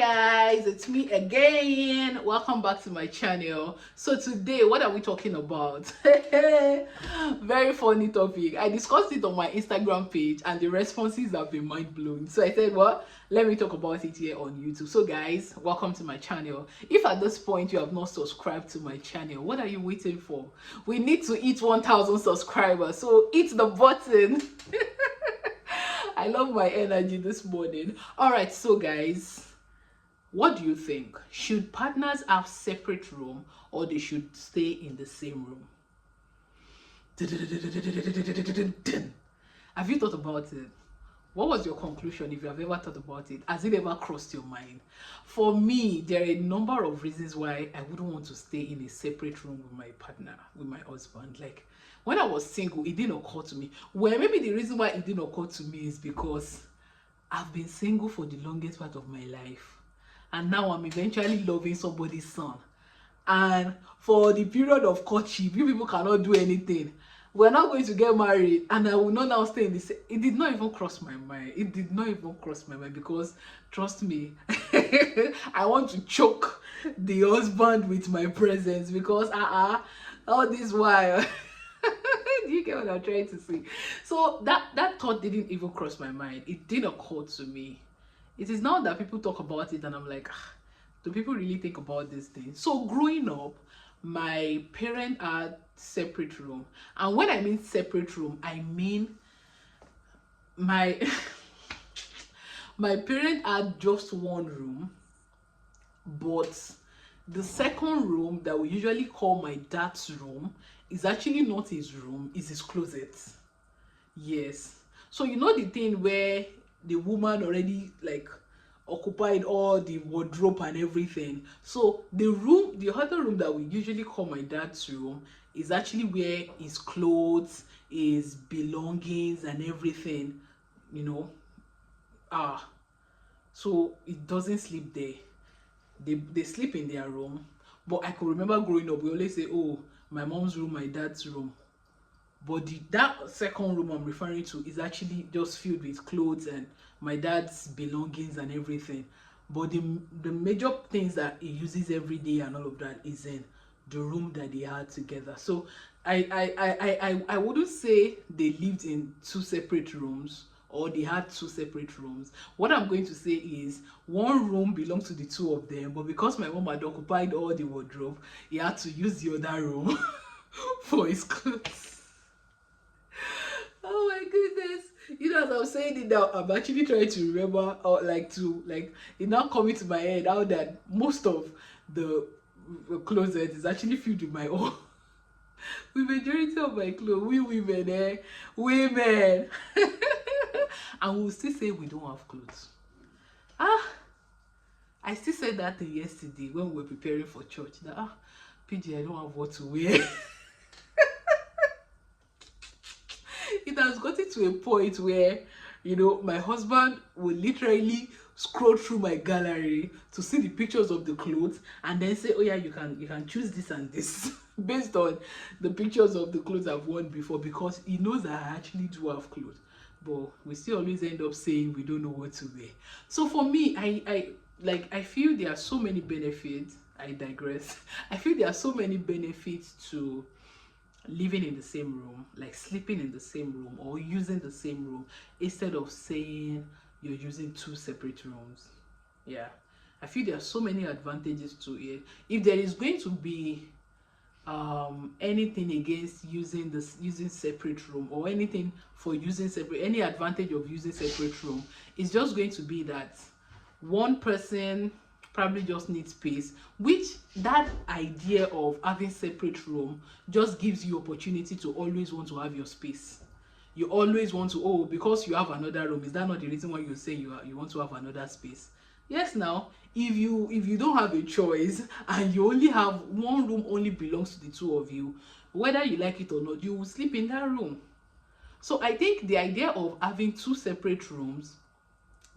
guys, it's me again. Welcome back to my channel. So today, what are we talking about? Very funny topic. I discussed it on my Instagram page and the responses have been mind-blowing. So I said, what? Let me talk about it here on YouTube. So guys, welcome to my channel. If at this point you have not subscribed to my channel, what are you waiting for? We need to hit 1,000 subscribers. So hit the button. I love my energy this morning. All right, so guys, what do you think? Should partners have separate room or they should stay in the same room? Have you thought about it? What was your conclusion if you have ever thought about it? Has it ever crossed your mind? For me, there are a number of reasons why I wouldn't want to stay in a separate room with my partner, with my husband. Like, when I was single, it didn't occur to me. Well, maybe the reason why it didn't occur to me is because I've been single for the longest part of my life. And now I'm eventually loving somebody's son. And for the period of courtship, you people cannot do anything. We're not going to get married, and I will not now stay in this. It did not even cross my mind. It did not even cross my mind because, trust me, I want to choke the husband with my presence because all this while. Do you get what I'm trying to say? So that thought didn't even cross my mind. It didn't occur to me. It is now that people talk about it and I'm like, do people really think about this thing? So growing up, my parents had separate room. And when I mean separate room, I mean my my parents had just one room, but the second room that we usually call my dad's room is actually not his room, it's his closet. Yes. So you know the thing where the woman already like occupied all the wardrobe and everything. So the other room that we usually call my dad's room is actually where his clothes, his belongings and everything, you know, are. So it doesn't sleep there. They sleep in their room. But I could remember growing up, we always say, oh, my mom's room, my dad's room. But that second room I'm referring to is actually just filled with clothes and my dad's belongings and everything. But the major things that he uses every day and all of that is in the room that they had together. So I wouldn't say they lived in two separate rooms or they had two separate rooms. What I'm going to say is one room belongs to the two of them, but because my mom had occupied all the wardrobe, he had to use the other room for his clothes. Oh my goodness. You know, as I'm saying it now, I'm actually trying to remember or it now coming to my head how that most of the closet is actually filled with my own. The majority of my clothes, we women, women. And we'll still say we don't have clothes. I still said that thing yesterday when we were preparing for church. That PG, I don't have what to wear. It has gotten to a point where, you know, my husband will literally scroll through my gallery to see the pictures of the clothes and then say, oh yeah, you can choose this and this based on the pictures of the clothes I've worn before, because he knows that I actually do have clothes, but we still always end up saying we don't know what to wear. So for me, I feel there are so many benefits. I digress. I feel there are so many benefits to living in the same room, like sleeping in the same room or using the same room, instead of saying you're using two separate rooms. Yeah, I feel there are so many advantages to it. If there is going to be anything against using separate room or anything for using separate, any advantage of using separate room, it's just going to be that one person probably just needs space, which that idea of having separate room just gives you opportunity to always want to have your space. You always want to, oh, because you have another room, is that not the reason why you say you want to have another space? Yes. Now if you don't have a choice and you only have one room only belongs to the two of you, whether you like it or not, you will sleep in that room. So I think the idea of having two separate rooms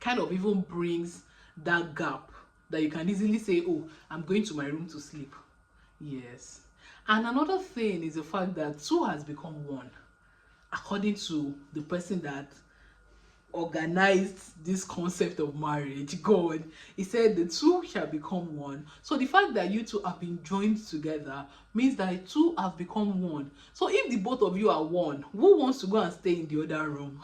kind of even brings that gap that you can easily say, oh, I'm going to my room to sleep. Yes. And another thing is the fact that two has become one, according to the person that organized this concept of marriage, God, he said the two shall become one. So the fact that you two have been joined together means that the two have become one. So if the both of you are one, who wants to go and stay in the other room?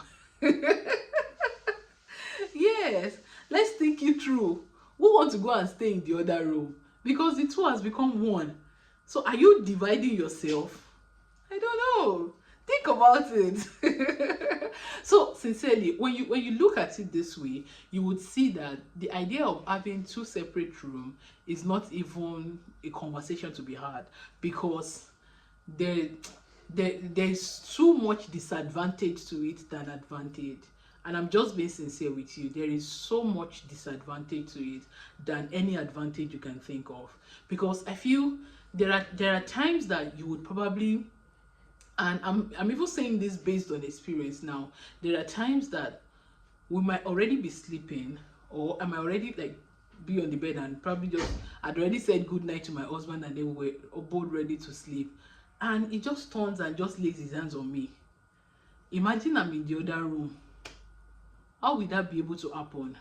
Yes, let's think it through. Who wants to go and stay in the other room? Because the two has become one. So are you dividing yourself? I don't know. Think about it. So sincerely, when you look at it this way, you would see that the idea of having two separate rooms is not even a conversation to be had, because there there's too much disadvantage to it than advantage. And I'm just being sincere with you. There is so much disadvantage to it than any advantage you can think of. Because I feel there are times that you would probably, and I'm even saying this based on experience now, there are times that we might already be sleeping, or I might already like be on the bed and probably just I'd already said good night to my husband, and then we were both ready to sleep, and he just turns and just lays his hands on me. Imagine I'm in the other room. How will that be able to happen?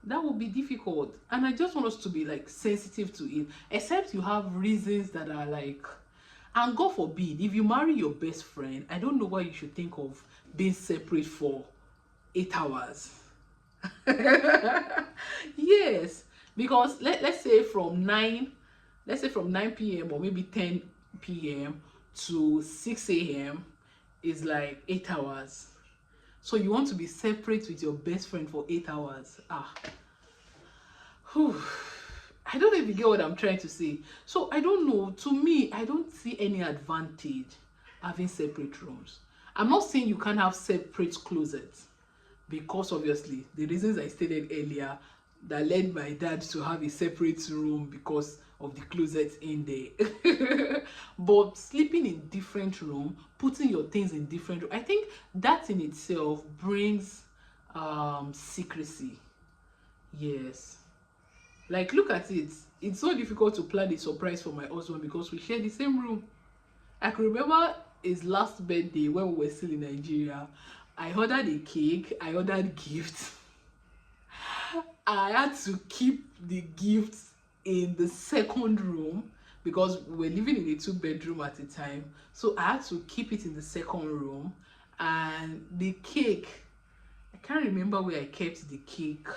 That would be difficult. And I just want us to be like sensitive to it, except you have reasons that are like, and God forbid, if you marry your best friend, I don't know why you should think of being separate for 8 hours. Yes, because let's say from 9 p.m. or maybe 10 p.m. to 6 a.m. is like 8 hours. So you want to be separate with your best friend for 8 hours. Whew. I don't know if you get what I'm trying to say. So I don't know. To me, I don't see any advantage having separate rooms. I'm not saying you can't have separate closets, because obviously the reasons I stated earlier that led my dad to have a separate room because of the closets in there. But sleeping in different room, putting your things in different room, I think that in itself brings secrecy. Yes. Like, look at it. It's so difficult to plan a surprise for my husband because we share the same room. I can remember his last birthday when we were still in Nigeria. I ordered a cake, I ordered gifts. I had to keep the gifts in the second room because we were living in a 2-bedroom at the time. So I had to keep it in the second room. And the cake, I can't remember where I kept the cake.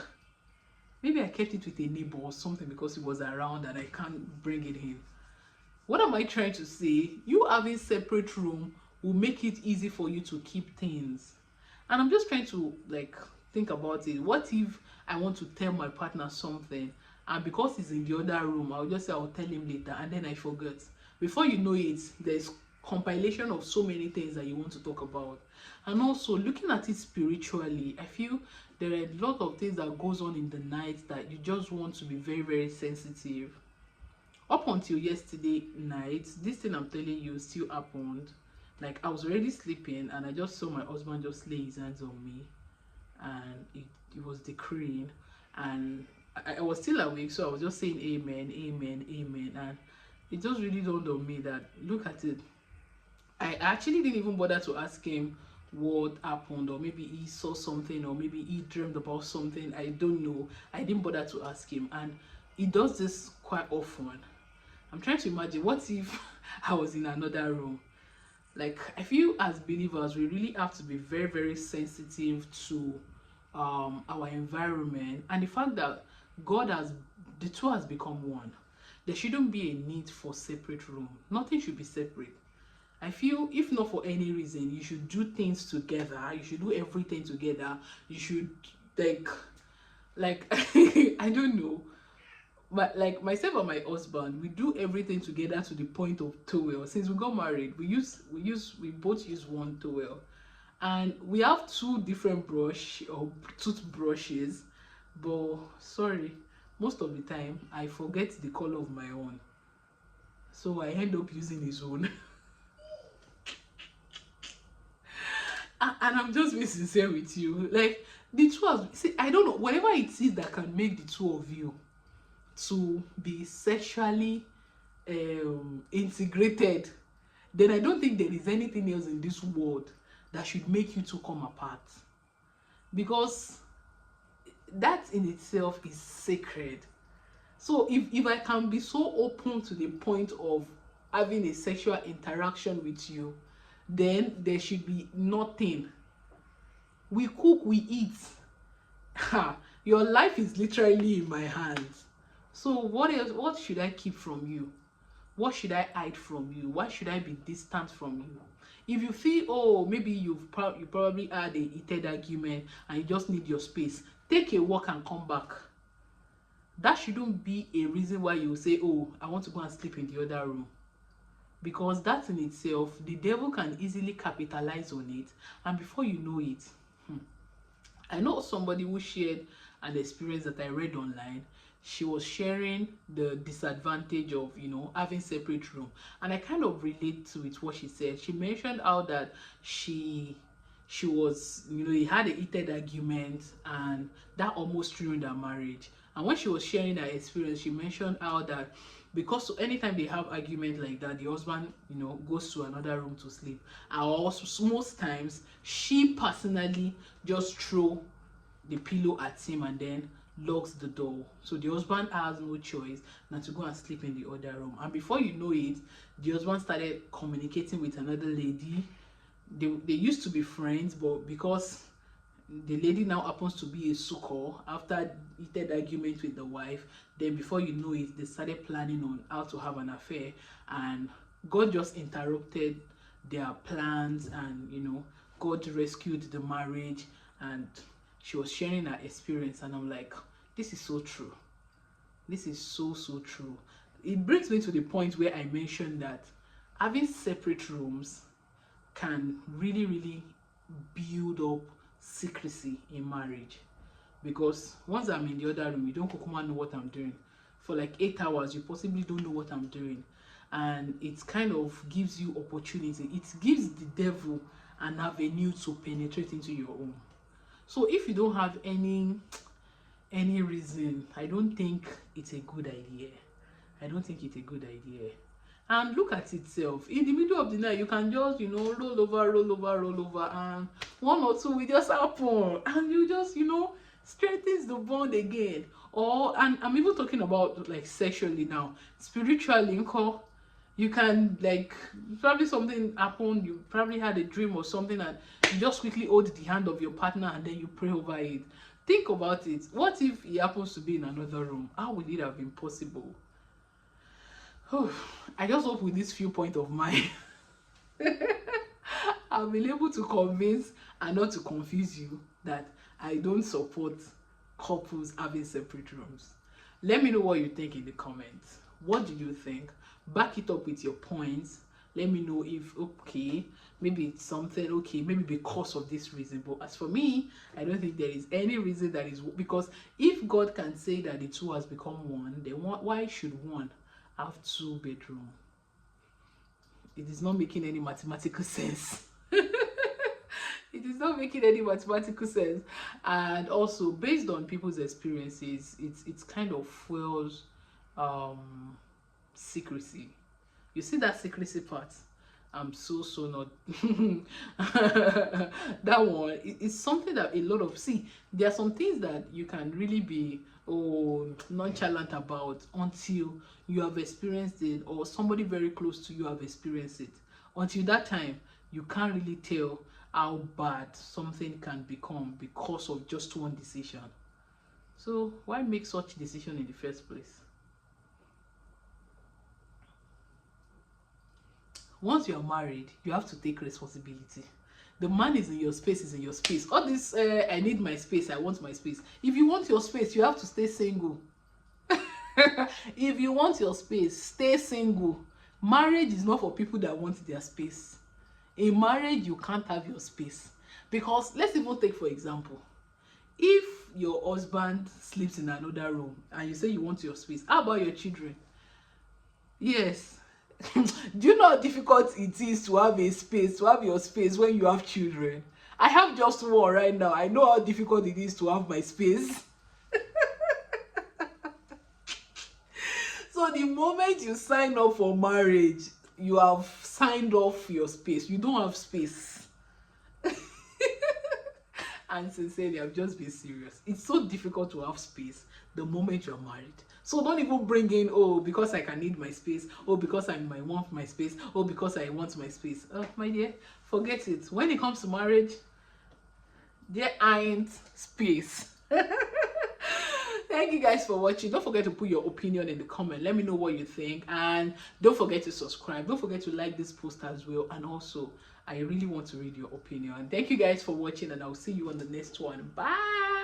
Maybe I kept it with a neighbor or something because it was around and I can't bring it in. What am I trying to say? You having separate room will make it easy for you to keep things. And I'm just trying to like think about it. What if I want to tell my partner something, and because he's in the other room, I'll just say I'll tell him later, and then I forget. Before you know it, there's compilation of so many things that you want to talk about. And also looking at it spiritually, I feel there are a lot of things that goes on in the night that you just want to be very, very sensitive. Up until yesterday night, this thing I'm telling you still happened. Like, I was already sleeping and I just saw my husband just lay his hands on me, and it was decreeing, and I was still awake, so I was just saying amen, amen, amen. And it just really dawned on me that, look at it, I actually didn't even bother to ask him what happened, or maybe he saw something, or maybe he dreamed about something. I don't know. I didn't bother to ask him, and he does this quite often. I'm trying to imagine, what if I was in another room? Like, I feel as believers we really have to be very, very sensitive to our environment, and the fact that the two has become one. There shouldn't be a need for separate room. Nothing should be separate. I feel if not for any reason, you should do things together. You should do everything together. You should like I don't know, but like myself and my husband, we do everything together to the point of towel. Since we got married, we both use one towel, and we have two different toothbrushes. But sorry, most of the time I forget the color of my own, so I end up using his own. And I'm just being sincere with you. Like, the two of, see, I don't know, whatever it is that can make the two of you to be sexually integrated, then I don't think there is anything else in this world that should make you two come apart. because that in itself is sacred. So if I can be so open to the point of having a sexual interaction with you, then there should be nothing. We cook, we eat. Ha, your life is literally in my hands. So what else, what should I keep from you? What should I hide from you? Why should I be distant from you? If you feel, oh, maybe you probably had a heated argument and you just need your space, take a walk and come back. That shouldn't be a reason why you say, oh, I want to go and sleep in the other room. Because that in itself, the devil can easily capitalize on it, and before you know it, I know somebody who shared an experience that I read online. She was sharing the disadvantage of, you know, having separate room, and I kind of relate to it. What she said, she mentioned how that she was, you know, they had a heated argument and that almost ruined her marriage. And when she was sharing her experience, she mentioned how that because anytime they have argument like that, the husband, you know, goes to another room to sleep, and also most times she personally just throw the pillow at him and then locks the door. So the husband has no choice than to go and sleep in the other room. And before you know it, the husband started communicating with another lady. They used to be friends, but because the lady now happens to be a sucker after heated argument with the wife, then before you know it, they started planning on how to have an affair, and God just interrupted their plans, and you know, God rescued the marriage. And she was sharing her experience, and I'm like, this is so true. This is so true. It brings me to the point where I mentioned that having separate rooms can really build up secrecy in marriage, because once I'm in the other room, you don't know what I'm doing. For like 8 hours, you possibly don't know what I'm doing, and it kind of gives you opportunity. It gives the devil an avenue to penetrate into your home. So if you don't have any reason, I don't think it's a good idea. I don't think it's a good idea. And look at itself, in the middle of the night, you can just, you know, roll over, and one or two will just happen, and you just, you know, strengthens the bond again. Or, and I'm even talking about like sexually now, spiritually, you can, like, probably something happened, you probably had a dream or something, and you just quickly hold the hand of your partner and then you pray over it. Think about it. What if he happens to be in another room? How would it have been possible? I just hope with this viewpoint of mine, I've been able to convince and not to confuse you that I don't support couples having separate rooms. Let me know what you think in the comments. What do you think? Back it up with your points. Let me know if, okay, maybe it's something, okay, maybe because of this reason. But as for me, I don't think there is any reason that is, because if God can say that the two has become one, then why should one have 2 bedrooms? It is not making any mathematical sense. It is not making any mathematical sense. And also, based on people's experiences, it's kind of fuels secrecy. You see that secrecy part? I'm so not that one. It's something that a lot of, see, there are some things that you can really be nonchalant about until you have experienced it, or somebody very close to you have experienced it. Until that time, you can't really tell how bad something can become because of just one decision. So why make such decision in the first place? Once you are married, you have to take responsibility. The man is in your space, is in your space. All this, I need my space, I want my space. If you want your space, you have to stay single. If you want your space, stay single. Marriage is not for people that want their space. In marriage, you can't have your space. Because let's even take, for example, if your husband sleeps in another room and you say you want your space, how about your children? Yes. Do you know how difficult it is to have a space, to have your space when you have children? I have just one right now. I know how difficult it is to have my space. So the moment you sign up for marriage, you have signed off your space. You don't have space. And sincerely, I've just been serious. It's so difficult to have space the moment you're married. So don't even bring in, oh, because I can need my space, oh, because I might want my space, oh, because I want my space. Oh, my dear, forget it. When it comes to marriage, there ain't space. Thank you guys for watching. Don't forget to put your opinion in the comment. Let me know what you think, and don't forget to subscribe. Don't forget to like this post as well, and also I really want to read your opinion. Thank you guys for watching, and I'll see you on the next one. Bye.